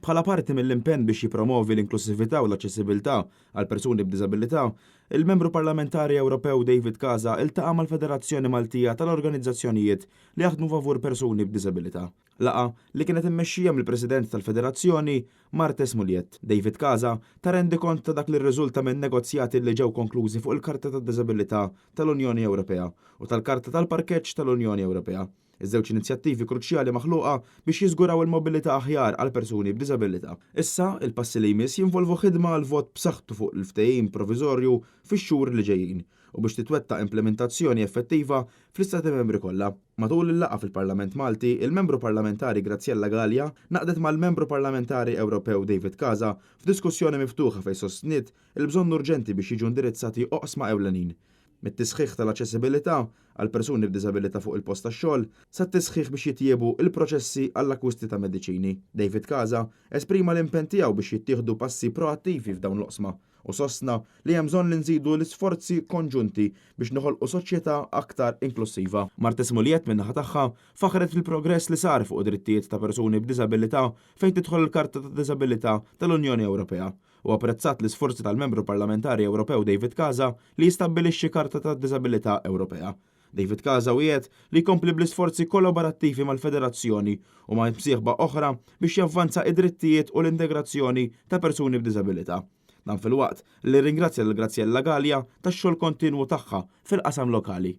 Bħala parti mill-impenn biex jipromovi l-inklusività u l-aċċessibilità għal persuni b'diżabilità, il-Membru Parlamentari Ewropew David Casa iltaqa' mal-Federazzjoni Maltija tal-Organizzazzjonijiet li jaħdmu favur persuni b'diżabilità. Laqa li kienet immexxija mill-President tal-Federazzjoni Martes Muljet. David Casa ta' rendi kont ta' dak li rriżulta minn negozjati li ġew konklużi fuq il-Karta tad-Diżabilità tal-Unjoni Ewropea u tal-Karta tal-Parkeġġ tal-Unjoni Ewropea. Iż-żewġ inizjattivi kruċjali maħluqa biex jiżguraw il-mobilità aħjar għal persuni b'diżabilità. Issa, il-passi li jmiss jinvolvu ħidma għal vot b'saħħtu fuq il-ftehim proviżorju fix-xhur li ġejjin u biex titwettaq implementazzjoni effettiva fl-istati membri kollha. Matul il-laqgħa fil-Parlament Malti, il-Membru Parlamentari Graziella Gallia naqdet mal-Membru Parlamentari Ewropew David Casa f'diskussjoni miftuħa fejn sostniet il-bżonn urġenti biex jiġu indirizzati oqsma ewlenin. Mit-tisħiħ tal-aċċessibilità għal persuni b'diżabilità fuq il-post tax-xogħol sa tisħiħ biex jitjiebu il-proċessi għall-akkwisti ta' mediċini. David Casa esprima l-impenn tiegħu biex jittieħdu passi proattivi f'dawn l-oqsma u sostna li hemm bżonn li nżidu l-isforzi konġunti biex noħolqu soċjetà aktar inklusiva. Martes Muljet min-naħa tagħha faħret fil-progress li sar fuq drittijiet ta' persuni b'diżabilità fejn tidħol il-Karta tad-Diżabilità tal-Unjoni Ewropea u apprezzat l-isforzi tal-Membru Parlamentari Ewropew David Casa li jistabbilixxi Karta tad-Diżabilità Ewropea. David Casa wiegħed li jkompli bl-isforzi kollaborattivi mal-Federazzjoni u ma' msieħba oħra biex javvanza id-drittijiet u l-integrazzjoni ta' persuni b'diżabilità. Dan fil-waqt li ringrazzja l Graziella Gallia tax-xogħol kontinwu tagħha fil-qasam lokali.